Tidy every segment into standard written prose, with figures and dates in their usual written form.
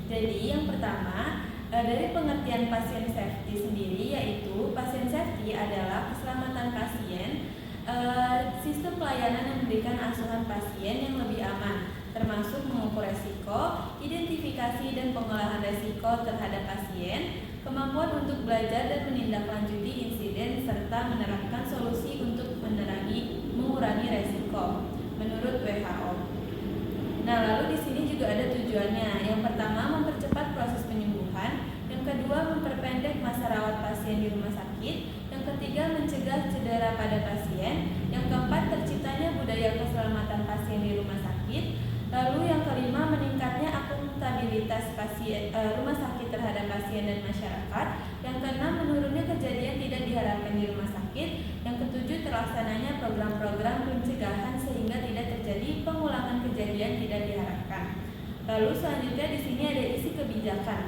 Jadi yang pertama, dari pengertian pasien safety sendiri, yaitu pasien safety adalah keselamatan pasien, sistem pelayanan yang memberikan asuhan pasien yang lebih aman, termasuk mengukur resiko, identifikasi dan pengolahan resiko terhadap pasien, kemampuan untuk belajar dan menindaklanjuti insiden, serta menerapkan solusi untuk mengurangi resiko menurut WHO. Nah, lalu di sini juga ada tujuannya. Yang pertama, mempercepat proses penyembuhan. Yang kedua, memperpendek masa rawat pasien di rumah sakit. Yang ketiga, mencegah cedera pada pasien. Yang keempat, terciptanya budaya keselamatan pasien di rumah sakit. Lalu yang kelima, meningkatnya akuntabilitas rumah sakit terhadap pasien dan masyarakat. Yang keenam, menurunnya kejadian tidak diharapkan di rumah sakit. Yang ketujuh, terlaksananya program-program pencegahan sehingga tidak terjadi pengulangan kejadian tidak diharapkan. Lalu selanjutnya di sini ada isi kebijakan.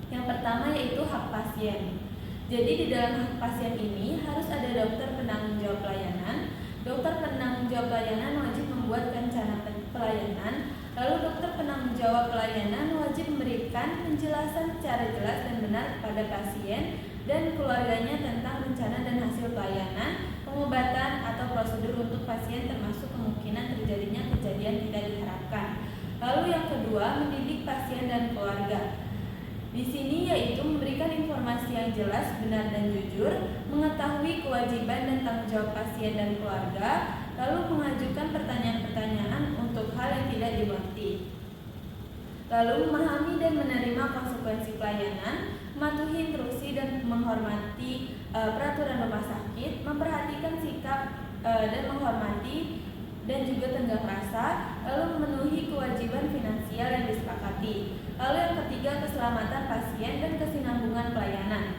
Yang pertama yaitu hak pasien. Jadi di dalam hak pasien ini harus ada dokter penanggung jawab pelayanan. Dokter penanggung jawab pelayanan wajib membuat rencana pelayanan. Lalu dokter penanggung jawab pelayanan wajib memberikan penjelasan secara jelas dan benar kepada pasien dan keluarganya tentang rencana dan hasil pelayanan, pengobatan atau prosedur untuk pasien termasuk kemungkinan terjadinya kejadian tidak diharapkan. Lalu yang kedua, mendidik pasien dan keluarga. Di sini yaitu memberikan informasi yang jelas, benar dan jujur, mengetahui kewajiban dan tanggung jawab pasien dan keluarga, lalu mengajukan pertanyaan-pertanyaan untuk hal yang tidak dimengerti. Lalu memahami dan menerima konsekuensi pelayanan, mematuhi instruksi dan menghormati peraturan rumah sakit, memperhatikan sikap dan menghormati dan juga tenggang rasa, lalu memenuhi kewajiban finansial yang disepakati. Lalu yang ketiga, keselamatan pasien dan kesinambungan pelayanan.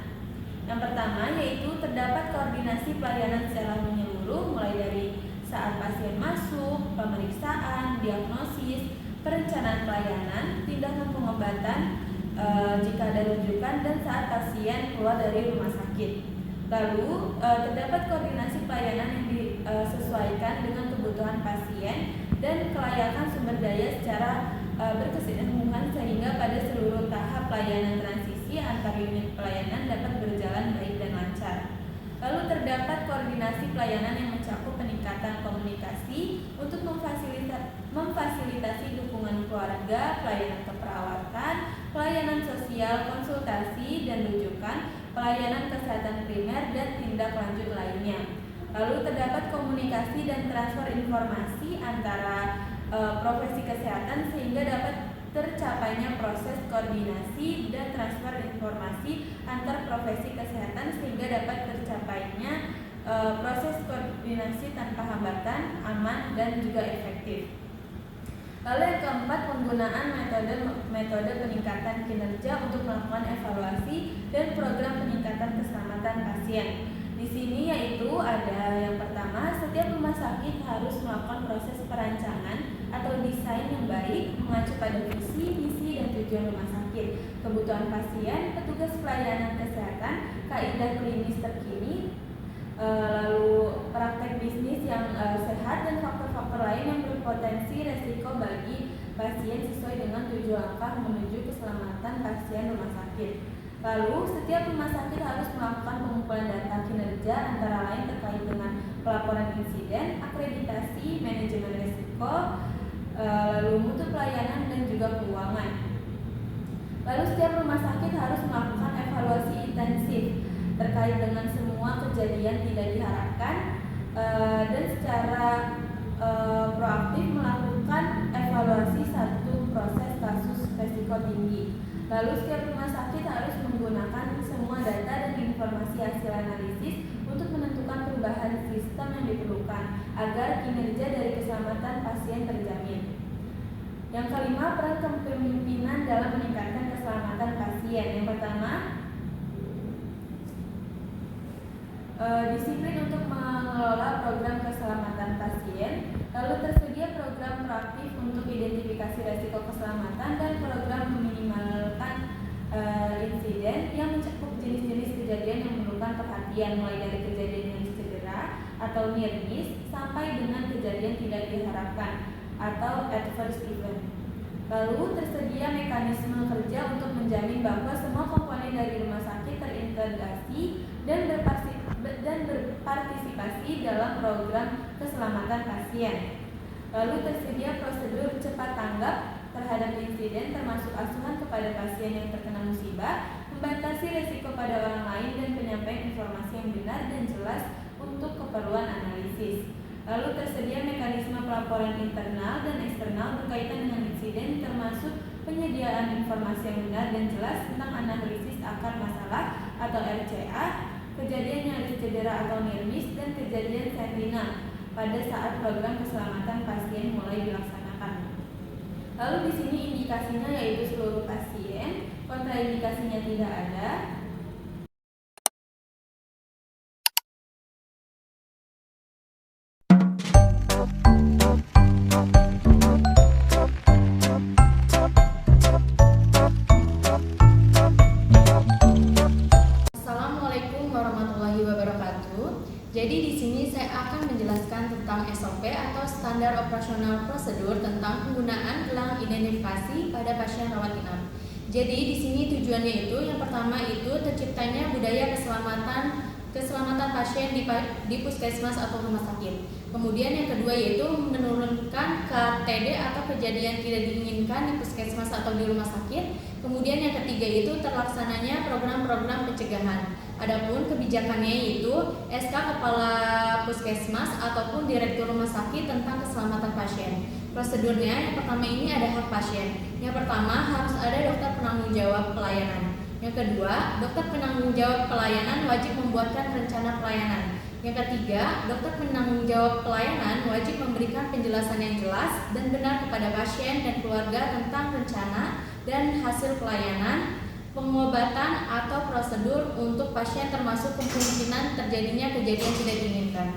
Yang pertama yaitu terdapat koordinasi pelayanan secara menyeluruh, mulai dari saat pasien masuk, pemeriksaan, diagnosis, perencanaan pelayanan, tindakan pengobatan jika ada rujukan, dan saat pasien keluar dari rumah sakit. Lalu terdapat koordinasi pelayanan yang disesuaikan dengan kebutuhan pasien dan kelayakan sumber daya secara berkesinambungan sehingga pada seluruh tahap pelayanan transisi antar unit pelayanan dapat berjalan baik dan lancar. Lalu terdapat koordinasi pelayanan yang mencakup peningkatan komunikasi untuk memfasilitasi dukungan keluarga, pelayanan keperawatan, pelayanan sosial, konsultasi dan rujukan, pelayanan kesehatan primer dan tindak lanjut lainnya. Lalu terdapat komunikasi dan transfer informasi antara profesi kesehatan sehingga dapat tercapainya proses koordinasi dan transfer informasi antar profesi kesehatan sehingga dapat tercapainya proses koordinasi tanpa hambatan, aman dan juga efektif. Lalu yang keempat, penggunaan metode peningkatan kinerja untuk melakukan evaluasi dan program peningkatan keselamatan pasien. Di sini yaitu ada yang pertama, setiap rumah sakit harus melakukan proses perancangan atau desain yang baik mengacu pada visi, misi dan tujuan rumah sakit, kebutuhan pasien, petugas pelayanan kesehatan, kaidah klinis terkini, lalu praktek bisnis yang sehat dan faktor-faktor lain yang berpotensi resiko bagi pasien sesuai dengan tujuan langkah menuju keselamatan pasien rumah sakit. Lalu setiap rumah sakit harus melakukan pengumpulan data kinerja antara lain terkait dengan pelaporan insiden, akreditasi, manajemen risiko, lalu mutu pelayanan dan juga keuangan. Lalu setiap rumah sakit harus melakukan evaluasi intensif terkait dengan semua kejadian tidak diharapkan dan secara proaktif melakukan evaluasi satu proses kasus risiko tinggi. Lalu setiap rumah sakit harus menggunakan semua data dan informasi hasil analisis untuk menentukan perubahan sistem yang diperlukan agar kinerja dari keselamatan pasien terjamin. Yang kelima, peran kepemimpinan dalam meningkatkan keselamatan pasien. Yang pertama, disiplin untuk mengelola program keselamatan pasien. Lalu tersedia program proaktif untuk identifikasi risiko keselamatan dan program meminimalkan insiden yang mencakup jenis-jenis kejadian yang memerlukan perhatian, mulai dari kejadian yang cedera atau near miss sampai dengan kejadian tidak diharapkan atau adverse event. Lalu tersedia mekanisme kerja untuk menjamin bahwa semua komponen dari rumah sakit terintegrasi dan berpartisipasi dalam program keselamatan pasien. Lalu tersedia prosedur cepat tanggap terhadap insiden termasuk asuhan kepada pasien yang terkena musibah, membatasi risiko pada orang lain dan penyampaian informasi yang benar dan jelas untuk keperluan analisis. Lalu tersedia mekanisme pelaporan internal dan eksternal berkaitan dengan insiden termasuk penyediaan informasi yang benar dan jelas tentang analisis akar masalah atau RCA, kejadian nyaris cedera atau NIRMIS, dan kejadian sentinel pada saat program keselamatan pasien mulai dilaksanakan. Lalu di sini indikasinya yaitu seluruh pasien, kontraindikasinya tidak ada. Assalamualaikum warahmatullahi wabarakatuh. Jadi di sini saya akan menjelaskan tentang SOP atau standar operasional prosedur tentang penggunaan gelang identifikasi pada pasien rawat inap. Jadi di sini tujuannya itu yang pertama itu terciptanya budaya keselamatan pasien di puskesmas atau rumah sakit. Kemudian yang kedua yaitu menurunkan KTD atau kejadian tidak diinginkan di puskesmas atau di rumah sakit. Kemudian yang ketiga itu terlaksananya program-program pencegahan. Adapun kebijakannya yaitu SK Kepala Puskesmas ataupun Direktur Rumah Sakit tentang keselamatan pasien. Prosedurnya yang pertama ini ada hak pasien. Yang pertama harus ada dokter penanggung jawab pelayanan. Yang kedua, dokter penanggung jawab pelayanan wajib membuatkan rencana pelayanan. Yang ketiga, dokter penanggung jawab pelayanan wajib memberikan penjelasan yang jelas dan benar kepada pasien dan keluarga tentang rencana dan hasil pelayanan, pengobatan atau prosedur untuk pasien termasuk kemungkinan terjadinya kejadian tidak diinginkan.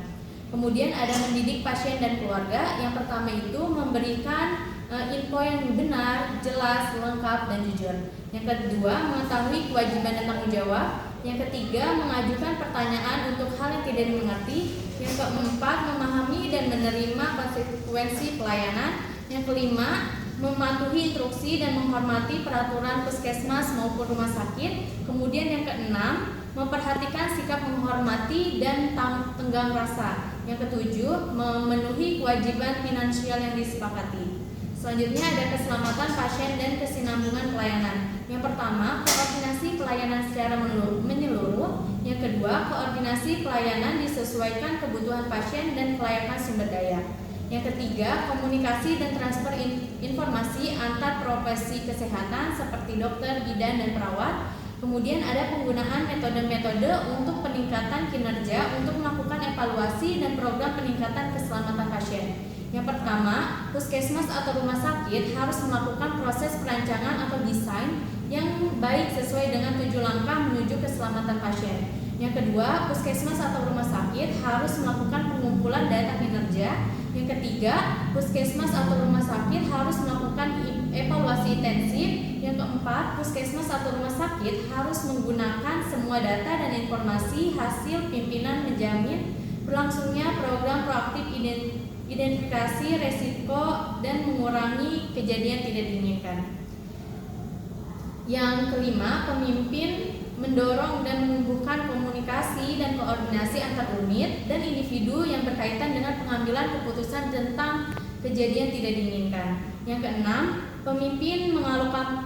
Kemudian ada mendidik pasien dan keluarga. Yang pertama itu memberikan info yang benar, jelas, lengkap, dan jujur. Yang kedua, mengetahui kewajiban dan tanggung jawab. Yang ketiga, mengajukan pertanyaan untuk hal yang tidak dimengerti. Yang keempat, memahami dan menerima konsekuensi pelayanan. Yang kelima, mematuhi instruksi dan menghormati peraturan puskesmas maupun rumah sakit. Kemudian yang keenam, memperhatikan sikap menghormati dan tenggang rasa. Yang ketujuh, memenuhi kewajiban finansial yang disepakati. Selanjutnya ada keselamatan pasien dan kesinambungan pelayanan. Yang pertama, koordinasi pelayanan secara menyeluruh. Yang kedua, koordinasi pelayanan disesuaikan kebutuhan pasien dan kelayakan sumber daya. Yang ketiga, komunikasi dan transfer informasi antar profesi kesehatan seperti dokter, bidan, dan perawat. Kemudian ada penggunaan metode-metode untuk peningkatan kinerja untuk melakukan evaluasi dan program peningkatan keselamatan pasien. Yang pertama, puskesmas atau rumah sakit harus melakukan proses perancangan atau desain yang baik sesuai dengan 7 langkah menuju keselamatan pasien. Yang kedua, puskesmas atau rumah sakit harus melakukan pengumpulan data kinerja. Yang ketiga, puskesmas atau rumah sakit harus melakukan evaluasi intensif. Yang keempat, puskesmas atau rumah sakit harus menggunakan semua data dan informasi hasil pimpinan menjamin berlangsungnya program proaktif identifikasi resiko dan mengurangi kejadian tidak diinginkan. Yang kelima, pemimpin mendorong dan menumbuhkan komunikasi dan koordinasi antar unit dan individu yang berkaitan dengan pengambilan keputusan tentang kejadian tidak diinginkan. Yang keenam, pemimpin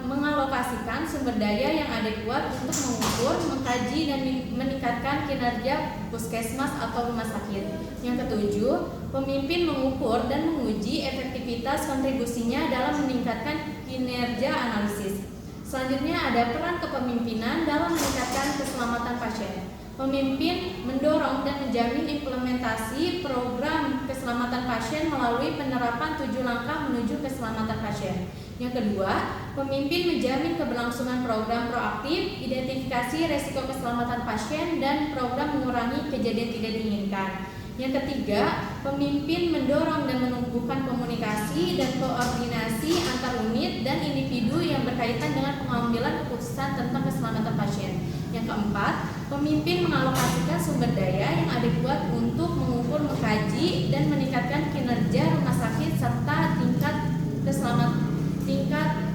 mengalokasikan sumber daya yang adekuat untuk mengukur, mengkaji, dan meningkatkan kinerja puskesmas atau rumah sakit. Yang ketujuh, pemimpin mengukur dan menguji efektivitas kontribusinya dalam meningkatkan kinerja analisis. Selanjutnya ada peran kepemimpinan dalam meningkatkan keselamatan pasien. Pemimpin mendorong dan menjamin implementasi program keselamatan pasien melalui penerapan 7 langkah menuju keselamatan pasien. Yang kedua, pemimpin menjamin keberlangsungan program proaktif, identifikasi resiko keselamatan pasien, dan program mengurangi kejadian tidak diinginkan. Yang ketiga, pemimpin mendorong dan menumbuhkan komunikasi dan koordinasi antar unit dan individu yang berkaitan dengan pengambilan keputusan tentang keselamatan pasien. Yang keempat, pemimpin mengalokasikan sumber daya yang adekuat untuk mengukur, mengkaji, dan meningkatkan kinerja rumah sakit serta tingkat tingkat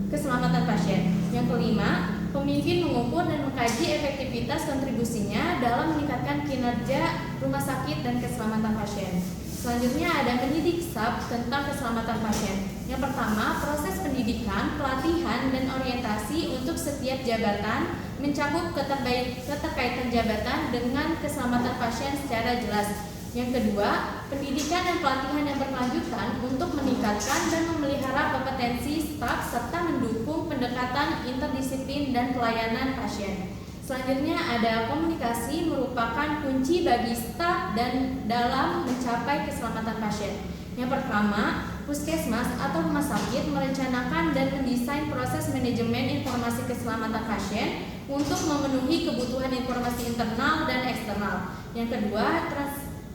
keselamatan pasien. Yang kelima, pemimpin mengukur dan mengkaji efektivitas kontribusinya dalam meningkatkan kinerja rumah sakit dan keselamatan pasien. Selanjutnya ada pendidik SAP tentang keselamatan pasien. Yang pertama, proses pendidikan, pelatihan, dan orientasi untuk setiap jabatan mencakup keterkaitan jabatan dengan keselamatan pasien secara jelas. Yang kedua, pendidikan dan pelatihan yang berkelanjutan untuk meningkatkan dan memelihara kompetensi staf serta mendukung pendekatan interdisiplin dan pelayanan pasien. Selanjutnya ada komunikasi merupakan kunci bagi staf dan dalam mencapai keselamatan pasien. Yang pertama, puskesmas atau rumah sakit merencanakan dan mendesain proses manajemen informasi keselamatan pasien untuk memenuhi kebutuhan informasi internal dan eksternal. Yang kedua,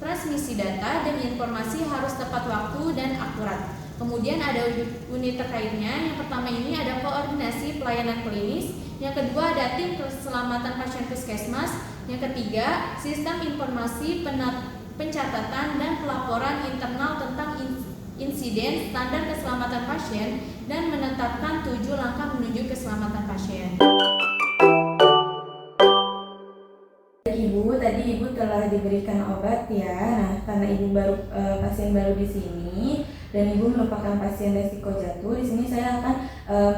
transmisi data dan informasi harus tepat waktu dan akurat. Kemudian ada unit terkaitnya. Yang pertama ini ada koordinasi pelayanan klinis. Yang kedua ada tim keselamatan pasien puskesmas. Yang ketiga, sistem informasi pencatatan dan pelaporan internal tentang insiden standar keselamatan pasien dan menetapkan 7 langkah menuju keselamatan pasien. Ibu, tadi Ibu telah diberikan obat ya. Nah, karena Ibu baru pasien baru di sini dan Ibu merupakan pasien resiko jatuh, di sini saya akan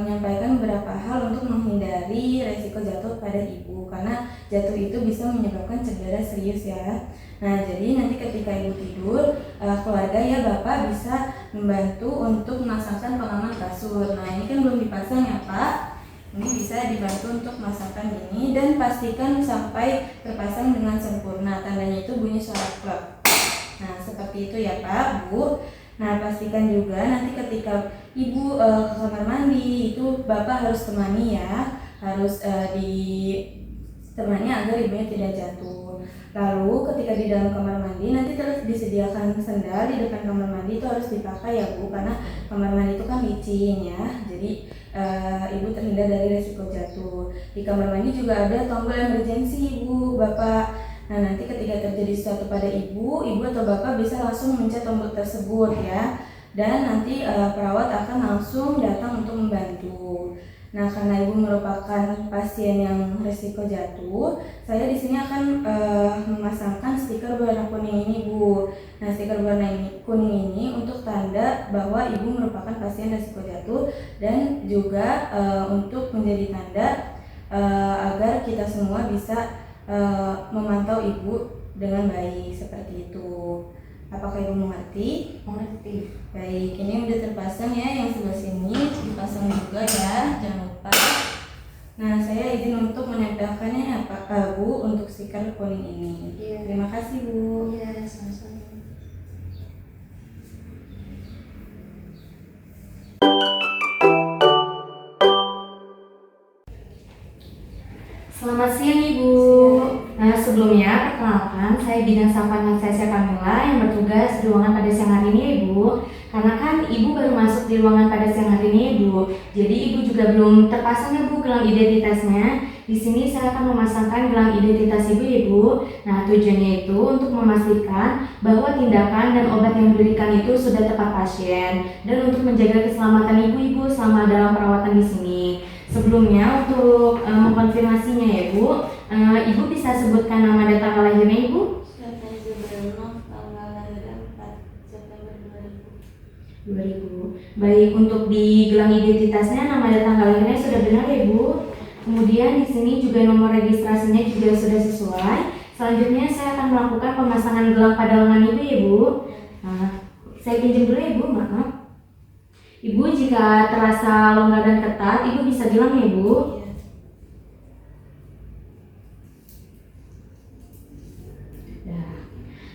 menyampaikan beberapa hal untuk menghindari resiko jatuh pada Ibu, karena jatuh itu bisa menyebabkan cedera serius ya. Nah, jadi nanti ketika Ibu tidur, keluarga ya Bapak bisa membantu untuk memasangkan pengaman kasur. Nah, ini kan belum dipasang ya Pak. Ini bisa dibantu untuk masangkan ini dan pastikan sampai terpasang dengan sempurna. Tandanya itu bunyi suara klep. Nah, seperti itu ya Pak, Bu. Nah, pastikan juga nanti ketika Ibu ke kamar mandi itu Bapak harus temani ya. Harus ditemani agar ibunya tidak jatuh. Lalu ketika di dalam kamar mandi nanti terus disediakan sendal di depan kamar mandi, itu harus dipakai ya Bu, karena kamar mandi itu kan licin ya. Jadi Ibu terhindar dari resiko jatuh. Di kamar mandi juga ada tombol emergensi Ibu, Bapak. Nah, nanti ketika terjadi sesuatu pada Ibu atau Bapak bisa langsung mencet tombol tersebut ya. Dan nanti perawat akan langsung datang untuk membantu. Nah, karena Ibu merupakan pasien yang resiko jatuh, saya di sini akan memasangkan stiker berwarna kuning ini, Bu. Nah, stiker warna kuning ini untuk tanda bahwa Ibu merupakan pasien resiko jatuh dan juga untuk menjadi tanda agar kita semua bisa memantau Ibu dengan baik seperti itu. Apakah Ibu mengerti? Mengerti. Baik, ini udah terpasang ya, yang sebelah sini dipasang juga ya, jangan lupa. Nah, saya izin untuk menempelkannya ya Pak Bu untuk stiker kuning ini. Iya. Terima kasih Bu. Iya, sama-sama. Selamat siang Ibu. Nah, sebelumnya perkenalkan saya Bidang Sampah Natasha Kamila yang bertugas di ruangan pada siang hari ini Ibu. Karena kan Ibu baru masuk di ruangan pada siang hari ini Ibu, jadi Ibu juga belum terpasang ya Bu gelang identitasnya. Di sini saya akan memasangkan gelang identitas Ibu. Nah, tujuannya itu untuk memastikan bahwa tindakan dan obat yang diberikan itu sudah tepat pasien dan untuk menjaga keselamatan Ibu selama dalam perawatan di sini. Sebelumnya untuk mengkonfirmasinya ya Bu, Ibu bisa sebutkan nama dan tanggal lahirnya Ibu? Saya Zubrano, tanggal lahir 4 September 2000. Baik, untuk di gelang identitasnya nama dan tanggal lahirnya sudah benar ya Bu. Kemudian di sini juga nomor registrasinya juga sudah sesuai. Selanjutnya saya akan melakukan pemasangan gelang pada lengan Ibu ya Bu. Nah, saya pinjam dulu ya Bu, maaf. Ibu jika terasa longgar dan ketat, Ibu bisa bilang ya Bu.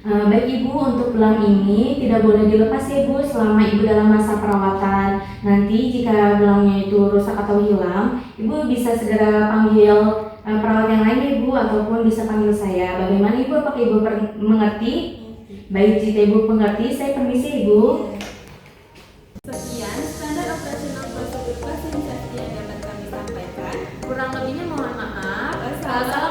Baik Ibu, untuk gelang ini tidak boleh dilepas ya Bu selama Ibu dalam masa perawatan. Nanti jika gelangnya itu rusak atau hilang, Ibu bisa segera panggil perawat yang lain ya Bu, ataupun bisa panggil saya. Bagaimana Ibu, apakah Ibu mengerti? Baik, jika Ibu mengerti, saya permisi Ibu. Sekian standar operasional prosedur pasien safety yang dapat kami sampaikan. Kurang lebihnya mohon maaf. Wassalamualaikum